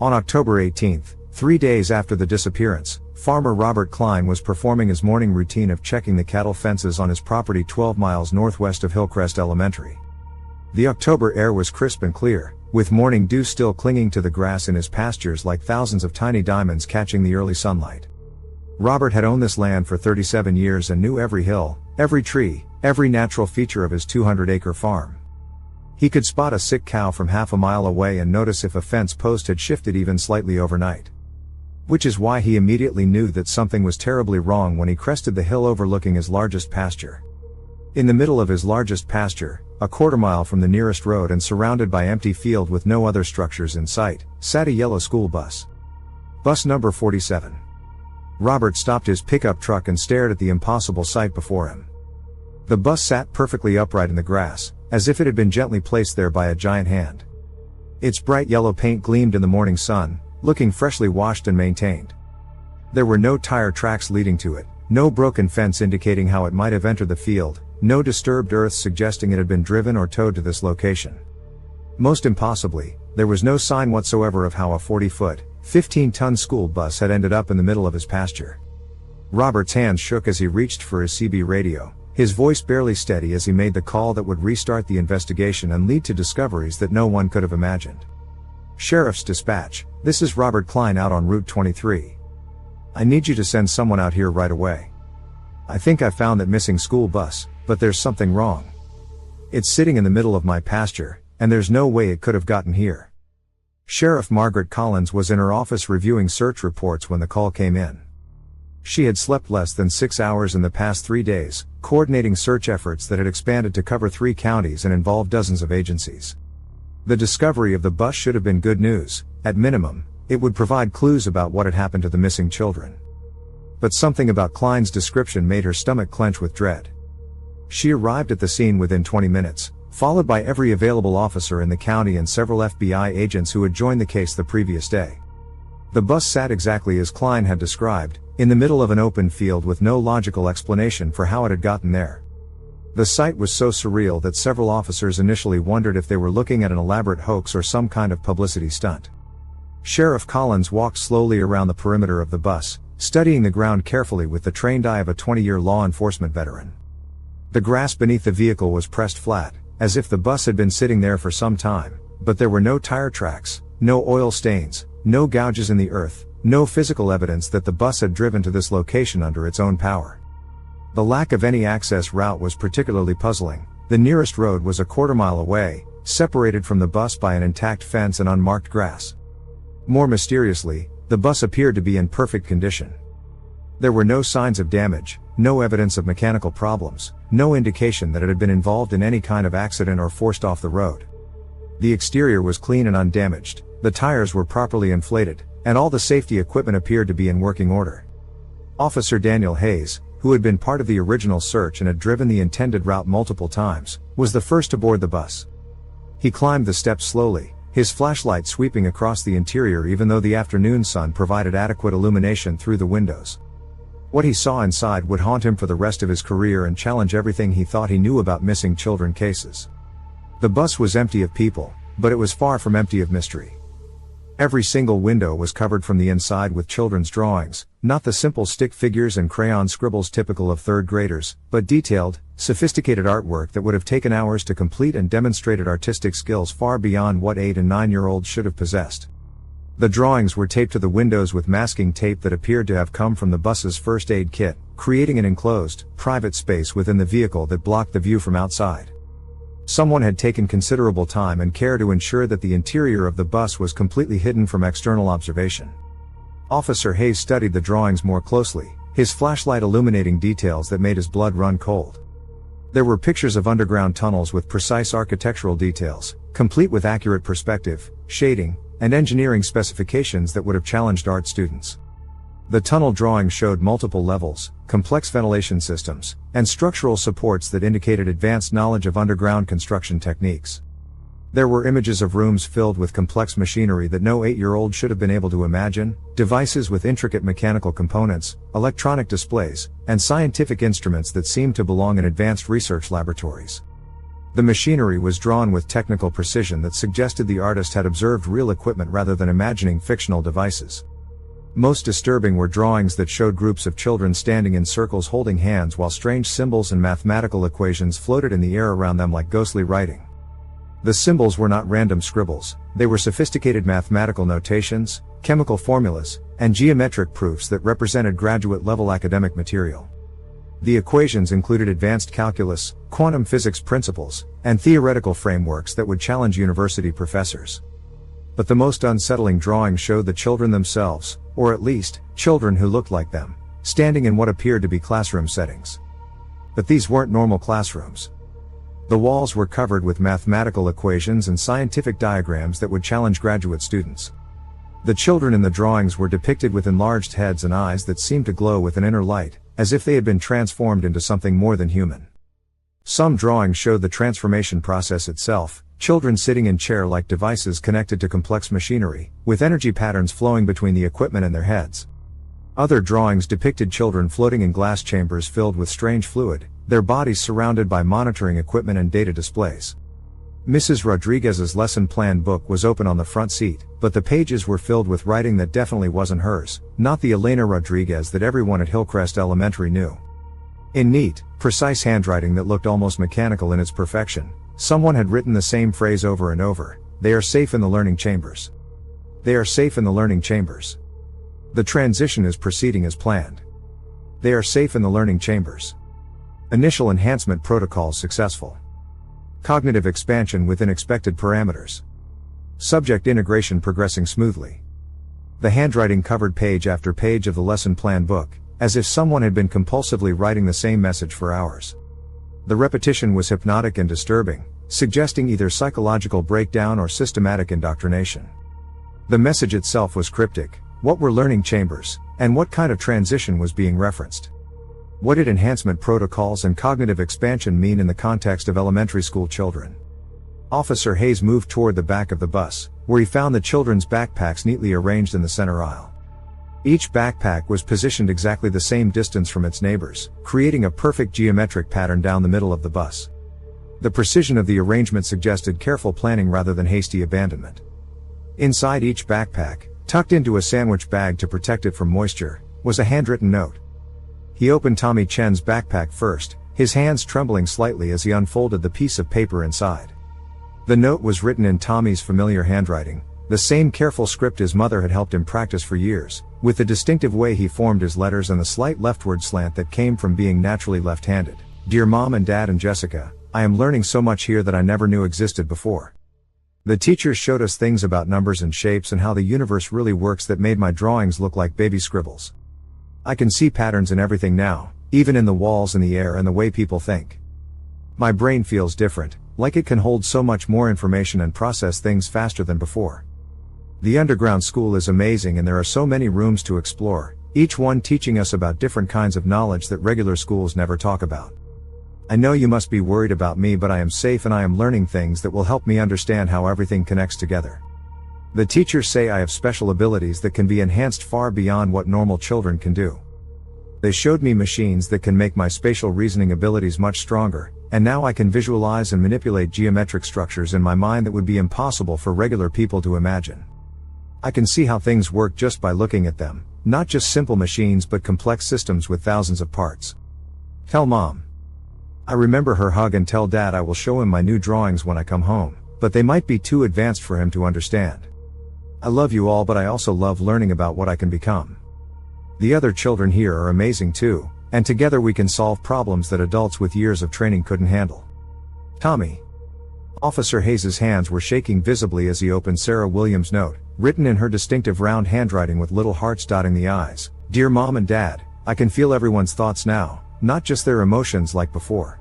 On October 18, 3 days after the disappearance, farmer Robert Klein was performing his morning routine of checking the cattle fences on his property 12 miles northwest of Hillcrest Elementary. The October air was crisp and clear, with morning dew still clinging to the grass in his pastures like thousands of tiny diamonds catching the early sunlight. Robert had owned this land for 37 years and knew every hill, every tree, every natural feature of his 200-acre farm. He could spot a sick cow from half a mile away and notice if a fence post had shifted even slightly overnight. Which is why he immediately knew that something was terribly wrong when he crested the hill overlooking his largest pasture. In the middle of his largest pasture, a quarter-mile from the nearest road and surrounded by empty field with no other structures in sight, sat a yellow school bus. Bus number 47. Robert stopped his pickup truck and stared at the impossible sight before him. The bus sat perfectly upright in the grass, as if it had been gently placed there by a giant hand. Its bright yellow paint gleamed in the morning sun, looking freshly washed and maintained. There were no tire tracks leading to it, no broken fence indicating how it might have entered the field, no disturbed earth suggesting it had been driven or towed to this location. Most impossibly, there was no sign whatsoever of how a 40-foot, 15-ton school bus had ended up in the middle of his pasture. Robert's hands shook as he reached for his CB radio, his voice barely steady as he made the call that would restart the investigation and lead to discoveries that no one could have imagined. Sheriff's Dispatch, this is Robert Klein out on Route 23. I need you to send someone out here right away. I think I found that missing school bus, but there's something wrong. It's sitting in the middle of my pasture, and there's no way it could have gotten here. Sheriff Margaret Collins was in her office reviewing search reports when the call came in. She had slept less than 6 hours in the past 3 days, coordinating search efforts that had expanded to cover 3 counties and involved dozens of agencies. The discovery of the bus should have been good news. At minimum, it would provide clues about what had happened to the missing children. But something about Klein's description made her stomach clench with dread. She arrived at the scene within 20 minutes, followed by every available officer in the county and several FBI agents who had joined the case the previous day. The bus sat exactly as Klein had described, in the middle of an open field with no logical explanation for how it had gotten there. The sight was so surreal that several officers initially wondered if they were looking at an elaborate hoax or some kind of publicity stunt. Sheriff Collins walked slowly around the perimeter of the bus, studying the ground carefully with the trained eye of a 20-year law enforcement veteran. The grass beneath the vehicle was pressed flat, as if the bus had been sitting there for some time, but there were no tire tracks, no oil stains, no gouges in the earth, no physical evidence that the bus had driven to this location under its own power. The lack of any access route was particularly puzzling. The nearest road was a quarter-mile away, separated from the bus by an intact fence and unmarked grass. More mysteriously, the bus appeared to be in perfect condition. There were no signs of damage, no evidence of mechanical problems, no indication that it had been involved in any kind of accident or forced off the road. The exterior was clean and undamaged, the tires were properly inflated, and all the safety equipment appeared to be in working order. Officer Daniel Hayes, who had been part of the original search and had driven the intended route multiple times, was the first aboard the bus. He climbed the steps slowly, his flashlight sweeping across the interior even though the afternoon sun provided adequate illumination through the windows. What he saw inside would haunt him for the rest of his career and challenge everything he thought he knew about missing children cases. The bus was empty of people, but it was far from empty of mystery. Every single window was covered from the inside with children's drawings, not the simple stick figures and crayon scribbles typical of third graders, but detailed, sophisticated artwork that would have taken hours to complete and demonstrated artistic skills far beyond what 8- and 9-year-olds should have possessed. The drawings were taped to the windows with masking tape that appeared to have come from the bus's first aid kit, creating an enclosed, private space within the vehicle that blocked the view from outside. Someone had taken considerable time and care to ensure that the interior of the bus was completely hidden from external observation. Officer Hayes studied the drawings more closely, his flashlight illuminating details that made his blood run cold. There were pictures of underground tunnels with precise architectural details, complete with accurate perspective, shading, and engineering specifications that would have challenged art students. The tunnel drawings showed multiple levels, complex ventilation systems, and structural supports that indicated advanced knowledge of underground construction techniques. There were images of rooms filled with complex machinery that no 8-year-old should have been able to imagine, devices with intricate mechanical components, electronic displays, and scientific instruments that seemed to belong in advanced research laboratories. The machinery was drawn with technical precision that suggested the artist had observed real equipment rather than imagining fictional devices. Most disturbing were drawings that showed groups of children standing in circles holding hands while strange symbols and mathematical equations floated in the air around them like ghostly writing. The symbols were not random scribbles, they were sophisticated mathematical notations, chemical formulas, and geometric proofs that represented graduate-level academic material. The equations included advanced calculus, quantum physics principles, and theoretical frameworks that would challenge university professors. But the most unsettling drawings showed the children themselves, or at least, children who looked like them, standing in what appeared to be classroom settings. But these weren't normal classrooms. The walls were covered with mathematical equations and scientific diagrams that would challenge graduate students. The children in the drawings were depicted with enlarged heads and eyes that seemed to glow with an inner light, as if they had been transformed into something more than human. Some drawings showed the transformation process itself, children sitting in chair-like devices connected to complex machinery, with energy patterns flowing between the equipment and their heads. Other drawings depicted children floating in glass chambers filled with strange fluid, their bodies surrounded by monitoring equipment and data displays. Mrs. Rodriguez's lesson plan book was open on the front seat, but the pages were filled with writing that definitely wasn't hers, not the Elena Rodriguez that everyone at Hillcrest Elementary knew. In neat, precise handwriting that looked almost mechanical in its perfection, someone had written the same phrase over and over: "They are safe in the learning chambers. They are safe in the learning chambers. The transition is proceeding as planned. They are safe in the learning chambers. Initial enhancement protocol successful. Cognitive expansion within expected parameters. Subject integration progressing smoothly. The handwriting covered page after page of the lesson plan book, as if someone had been compulsively writing the same message for hours. The repetition was hypnotic and disturbing, suggesting either psychological breakdown or systematic indoctrination. The message itself was cryptic: what were learning chambers, and what kind of transition was being referenced? What did enhancement protocols and cognitive expansion mean in the context of elementary school children? Officer Hayes moved toward the back of the bus, where he found the children's backpacks neatly arranged in the center aisle. Each backpack was positioned exactly the same distance from its neighbors, creating a perfect geometric pattern down the middle of the bus. The precision of the arrangement suggested careful planning rather than hasty abandonment. Inside each backpack, tucked into a sandwich bag to protect it from moisture, was a handwritten note. He opened Tommy Chen's backpack first, his hands trembling slightly as he unfolded the piece of paper inside. The note was written in Tommy's familiar handwriting, the same careful script his mother had helped him practice for years, with the distinctive way he formed his letters and the slight leftward slant that came from being naturally left-handed. Dear Mom and Dad and Jessica, I am learning so much here that I never knew existed before. The teachers showed us things about numbers and shapes and how the universe really works that made my drawings look like baby scribbles. I can see patterns in everything now, even in the walls and the air and the way people think. My brain feels different, like it can hold so much more information and process things faster than before. The underground school is amazing and there are so many rooms to explore, each one teaching us about different kinds of knowledge that regular schools never talk about. I know you must be worried about me, but I am safe and I am learning things that will help me understand how everything connects together. The teachers say I have special abilities that can be enhanced far beyond what normal children can do. They showed me machines that can make my spatial reasoning abilities much stronger, and now I can visualize and manipulate geometric structures in my mind that would be impossible for regular people to imagine. I can see how things work just by looking at them, not just simple machines but complex systems with thousands of parts. Tell Mom. I remember her hug, and tell Dad I will show him my new drawings when I come home, but they might be too advanced for him to understand. I love you all, but I also love learning about what I can become. The other children here are amazing too, and together we can solve problems that adults with years of training couldn't handle. Tommy. Officer Hayes's hands were shaking visibly as he opened Sarah Williams' note, written in her distinctive round handwriting with little hearts dotting the I's. Dear Mom and Dad, I can feel everyone's thoughts now, not just their emotions like before.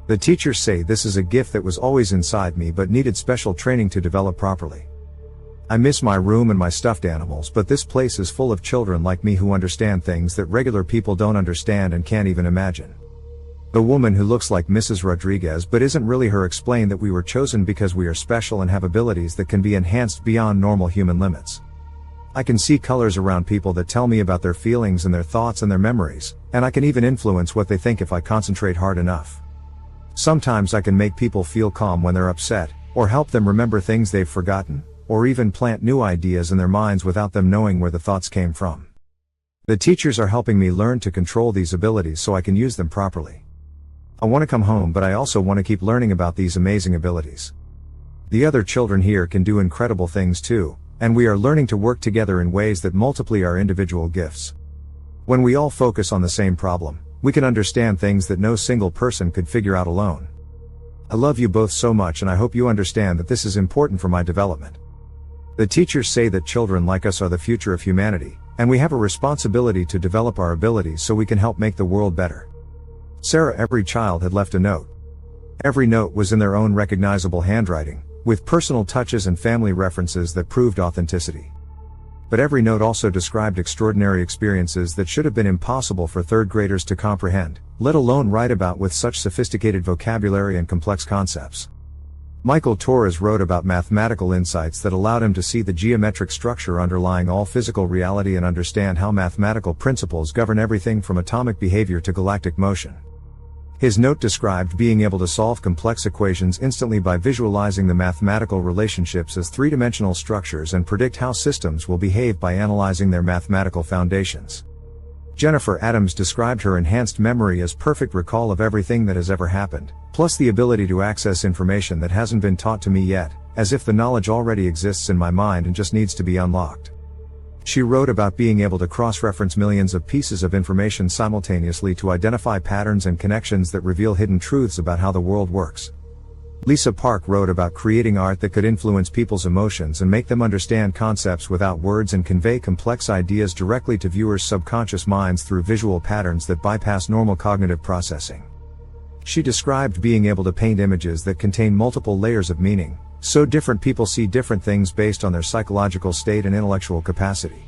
The teachers say this is a gift that was always inside me but needed special training to develop properly. I miss my room and my stuffed animals, but this place is full of children like me who understand things that regular people don't understand and can't even imagine. The woman who looks like Mrs. Rodriguez but isn't really her explained that we were chosen because we are special and have abilities that can be enhanced beyond normal human limits. I can see colors around people that tell me about their feelings and their thoughts and their memories, and I can even influence what they think if I concentrate hard enough. Sometimes I can make people feel calm when they're upset, or help them remember things they've forgotten, or even plant new ideas in their minds without them knowing where the thoughts came from. The teachers are helping me learn to control these abilities so I can use them properly. I want to come home, but I also want to keep learning about these amazing abilities. The other children here can do incredible things too, and we are learning to work together in ways that multiply our individual gifts. When we all focus on the same problem, we can understand things that no single person could figure out alone. I love you both so much, and I hope you understand that this is important for my development. The teachers say that children like us are the future of humanity, and we have a responsibility to develop our abilities so we can help make the world better. Sarah. Every child had left a note. Every note was in their own recognizable handwriting, with personal touches and family references that proved authenticity. But every note also described extraordinary experiences that should have been impossible for third graders to comprehend, let alone write about with such sophisticated vocabulary and complex concepts. Michael Torres wrote about mathematical insights that allowed him to see the geometric structure underlying all physical reality and understand how mathematical principles govern everything from atomic behavior to galactic motion. His note described being able to solve complex equations instantly by visualizing the mathematical relationships as three-dimensional structures and predict how systems will behave by analyzing their mathematical foundations. Jennifer Adams described her enhanced memory as perfect recall of everything that has ever happened, plus the ability to access information that hasn't been taught to me yet, as if the knowledge already exists in my mind and just needs to be unlocked. She wrote about being able to cross-reference millions of pieces of information simultaneously to identify patterns and connections that reveal hidden truths about how the world works. Lisa Park wrote about creating art that could influence people's emotions and make them understand concepts without words and convey complex ideas directly to viewers' subconscious minds through visual patterns that bypass normal cognitive processing. She described being able to paint images that contain multiple layers of meaning, so different people see different things based on their psychological state and intellectual capacity.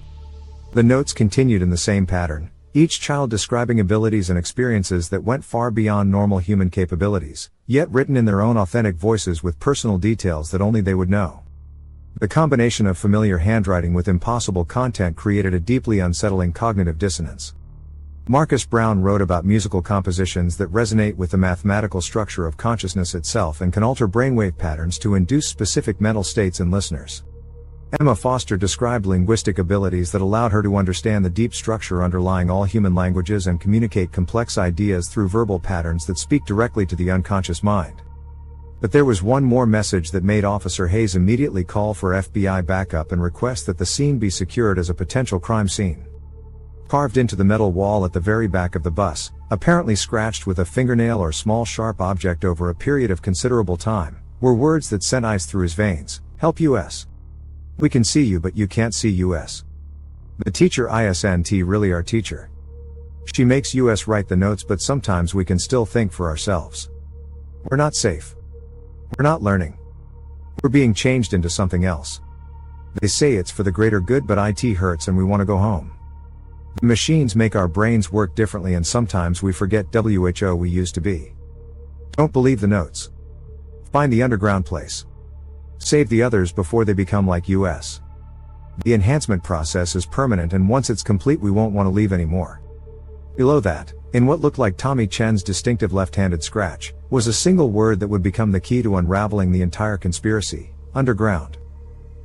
The notes continued in the same pattern, each child describing abilities and experiences that went far beyond normal human capabilities, yet written in their own authentic voices with personal details that only they would know. The combination of familiar handwriting with impossible content created a deeply unsettling cognitive dissonance. Marcus Brown wrote about musical compositions that resonate with the mathematical structure of consciousness itself and can alter brainwave patterns to induce specific mental states in listeners. Emma Foster described linguistic abilities that allowed her to understand the deep structure underlying all human languages and communicate complex ideas through verbal patterns that speak directly to the unconscious mind. But there was one more message that made Officer Hayes immediately call for FBI backup and request that the scene be secured as a potential crime scene. Carved into the metal wall at the very back of the bus, apparently scratched with a fingernail or small sharp object over a period of considerable time, were words that sent ice through his veins: "Help US. We can see you but you can't see US. The teacher isn't really our teacher. She makes US write the notes but sometimes we can still think for ourselves. We're not safe. We're not learning. We're being changed into something else. They say it's for the greater good but IT hurts and we want to go home. The machines make our brains work differently and sometimes we forget WHO we used to be. Don't believe the notes. Find the underground place. Save the others before they become like US. The enhancement process is permanent and once it's complete we won't want to leave anymore." Below that, in what looked like Tommy Chen's distinctive left-handed scratch, was a single word that would become the key to unraveling the entire conspiracy: underground.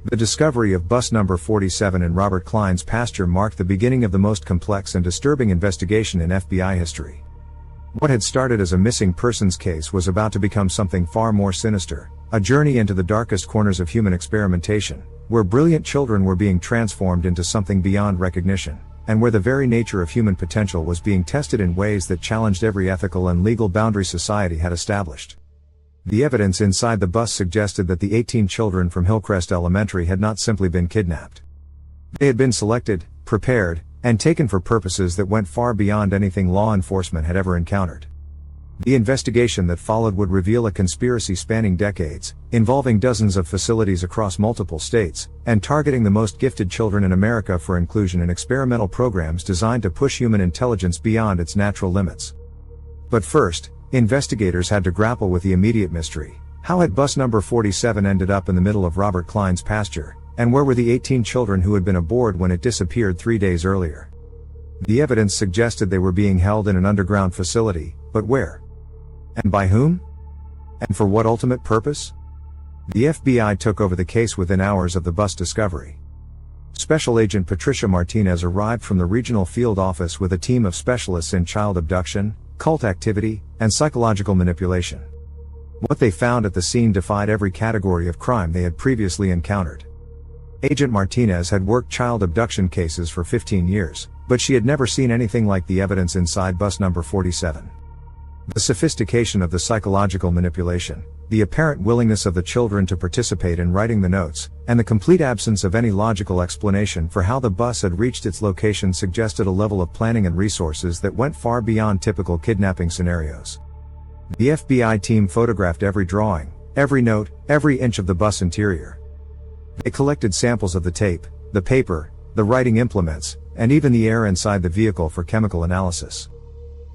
The discovery of bus number 47 in Robert Klein's pasture marked the beginning of the most complex and disturbing investigation in FBI history. What had started as a missing persons case was about to become something far more sinister, a journey into the darkest corners of human experimentation, where brilliant children were being transformed into something beyond recognition, and where the very nature of human potential was being tested in ways that challenged every ethical and legal boundary society had established. The evidence inside the bus suggested that the 18 children from Hillcrest Elementary had not simply been kidnapped. They had been selected, prepared, and taken for purposes that went far beyond anything law enforcement had ever encountered. The investigation that followed would reveal a conspiracy spanning decades, involving dozens of facilities across multiple states, and targeting the most gifted children in America for inclusion in experimental programs designed to push human intelligence beyond its natural limits. But first, investigators had to grapple with the immediate mystery: how had bus number 47 ended up in the middle of Robert Klein's pasture, and where were the 18 children who had been aboard when it disappeared 3 days earlier? The evidence suggested they were being held in an underground facility, but where? And by whom? And for what ultimate purpose? The FBI took over the case within hours of the bus discovery. Special Agent Patricia Martinez arrived from the regional field office with a team of specialists in child abduction, cult activity, and psychological manipulation. What they found at the scene defied every category of crime they had previously encountered. Agent Martinez had worked child abduction cases for 15 years, but she had never seen anything like the evidence inside bus number 47. The sophistication of the psychological manipulation, the apparent willingness of the children to participate in writing the notes, and the complete absence of any logical explanation for how the bus had reached its location suggested a level of planning and resources that went far beyond typical kidnapping scenarios. The FBI team photographed every drawing, every note, every inch of the bus interior. They collected samples of the tape, the paper, the writing implements, and even the air inside the vehicle for chemical analysis.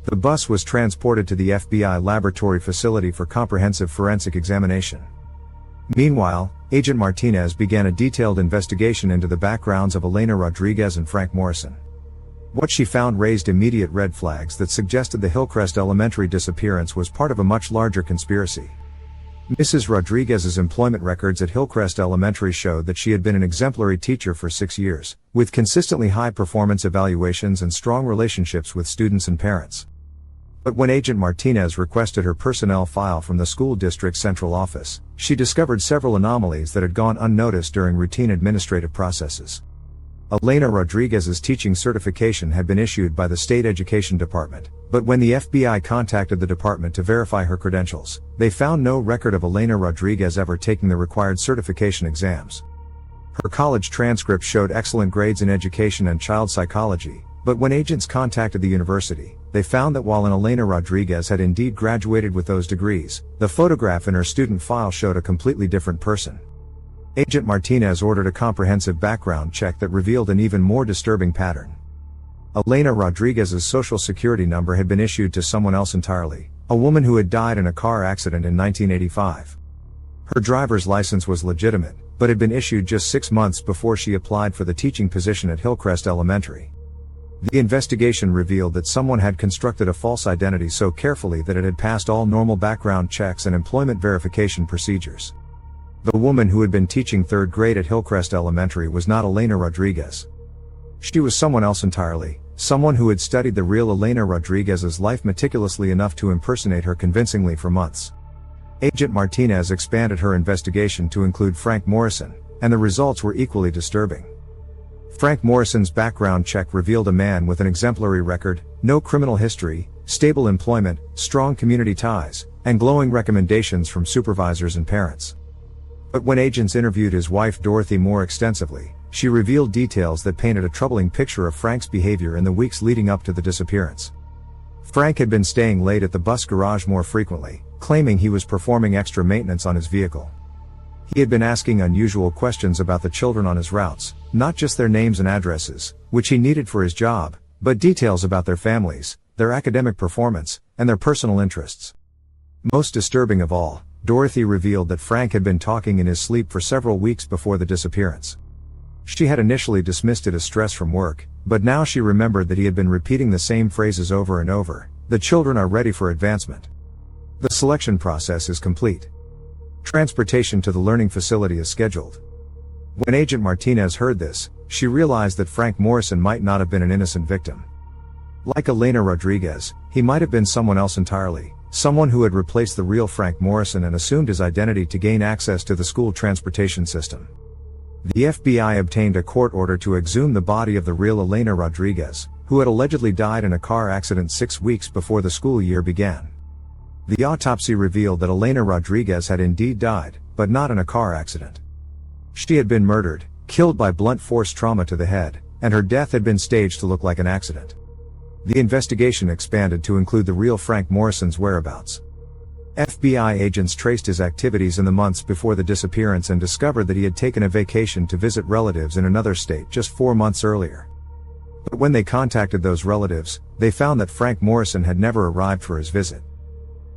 The bus was transported to the FBI laboratory facility for comprehensive forensic examination. Meanwhile, Agent Martinez began a detailed investigation into the backgrounds of Elena Rodriguez and Frank Morrison. What she found raised immediate red flags that suggested the Hillcrest Elementary disappearance was part of a much larger conspiracy. Mrs. Rodriguez's employment records at Hillcrest Elementary showed that she had been an exemplary teacher for 6 years, with consistently high performance evaluations and strong relationships with students and parents. But when Agent Martinez requested her personnel file from the school district's central office, she discovered several anomalies that had gone unnoticed during routine administrative processes. Elena Rodriguez's teaching certification had been issued by the state education department, but when the FBI contacted the department to verify her credentials, they found no record of Elena Rodriguez ever taking the required certification exams. Her college transcript showed excellent grades in education and child psychology, but when agents contacted the university, they found that while Elena Rodriguez had indeed graduated with those degrees, the photograph in her student file showed a completely different person. Agent Martinez ordered a comprehensive background check that revealed an even more disturbing pattern. Elena Rodriguez's social security number had been issued to someone else entirely, a woman who had died in a car accident in 1985. Her driver's license was legitimate, but had been issued just 6 months before she applied for the teaching position at Hillcrest Elementary. The investigation revealed that someone had constructed a false identity so carefully that it had passed all normal background checks and employment verification procedures. The woman who had been teaching 3rd grade at Hillcrest Elementary was not Elena Rodriguez. She was someone else entirely, someone who had studied the real Elena Rodriguez's life meticulously enough to impersonate her convincingly for months. Agent Martinez expanded her investigation to include Frank Morrison, and the results were equally disturbing. Frank Morrison's background check revealed a man with an exemplary record, no criminal history, stable employment, strong community ties, and glowing recommendations from supervisors and parents. But when agents interviewed his wife Dorothy more extensively, she revealed details that painted a troubling picture of Frank's behavior in the weeks leading up to the disappearance. Frank had been staying late at the bus garage more frequently, claiming he was performing extra maintenance on his vehicle. He had been asking unusual questions about the children on his routes, not just their names and addresses, which he needed for his job, but details about their families, their academic performance, and their personal interests. Most disturbing of all, Dorothy revealed that Frank had been talking in his sleep for several weeks before the disappearance. She had initially dismissed it as stress from work, but now she remembered that he had been repeating the same phrases over and over. The children are ready for advancement. The selection process is complete. Transportation to the learning facility is scheduled. When Agent Martinez heard this, she realized that Frank Morrison might not have been an innocent victim. Like Elena Rodriguez, he might have been someone else entirely, someone who had replaced the real Frank Morrison and assumed his identity to gain access to the school transportation system. The FBI obtained a court order to exhume the body of the real Elena Rodriguez, who had allegedly died in a car accident 6 weeks before the school year began. The autopsy revealed that Elena Rodriguez had indeed died, but not in a car accident. She had been murdered, killed by blunt force trauma to the head, and her death had been staged to look like an accident. The investigation expanded to include the real Frank Morrison's whereabouts. FBI agents traced his activities in the months before the disappearance and discovered that he had taken a vacation to visit relatives in another state just 4 months earlier. But when they contacted those relatives, they found that Frank Morrison had never arrived for his visit.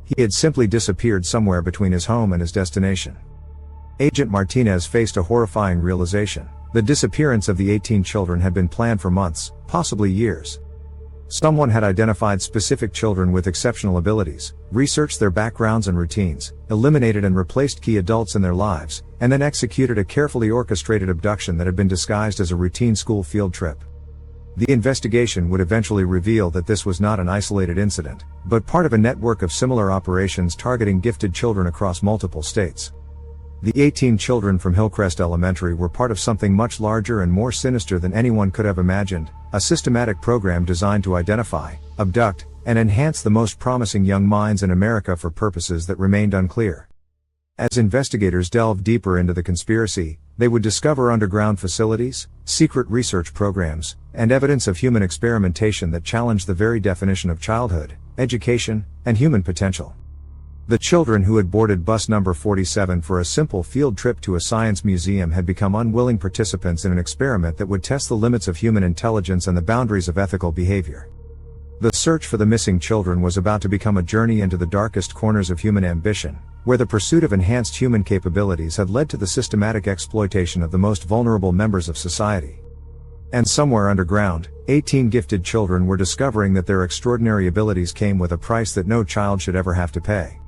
He had simply disappeared somewhere between his home and his destination. Agent Martinez faced a horrifying realization. The disappearance of the 18 children had been planned for months, possibly years. Someone had identified specific children with exceptional abilities, researched their backgrounds and routines, eliminated and replaced key adults in their lives, and then executed a carefully orchestrated abduction that had been disguised as a routine school field trip. The investigation would eventually reveal that this was not an isolated incident, but part of a network of similar operations targeting gifted children across multiple states. The 18 children from Hillcrest Elementary were part of something much larger and more sinister than anyone could have imagined, a systematic program designed to identify, abduct, and enhance the most promising young minds in America for purposes that remained unclear. As investigators delved deeper into the conspiracy, they would discover underground facilities, secret research programs, and evidence of human experimentation that challenged the very definition of childhood, education, and human potential. The children who had boarded bus number 47 for a simple field trip to a science museum had become unwilling participants in an experiment that would test the limits of human intelligence and the boundaries of ethical behavior. The search for the missing children was about to become a journey into the darkest corners of human ambition, where the pursuit of enhanced human capabilities had led to the systematic exploitation of the most vulnerable members of society. And somewhere underground, 18 gifted children were discovering that their extraordinary abilities came with a price that no child should ever have to pay.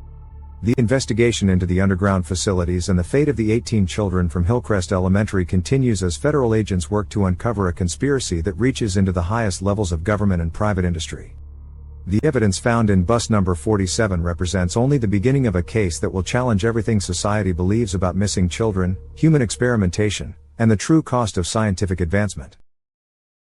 The investigation into the underground facilities and the fate of the 18 children from Hillcrest Elementary continues as federal agents work to uncover a conspiracy that reaches into the highest levels of government and private industry. The evidence found in bus number 47 represents only the beginning of a case that will challenge everything society believes about missing children, human experimentation, and the true cost of scientific advancement.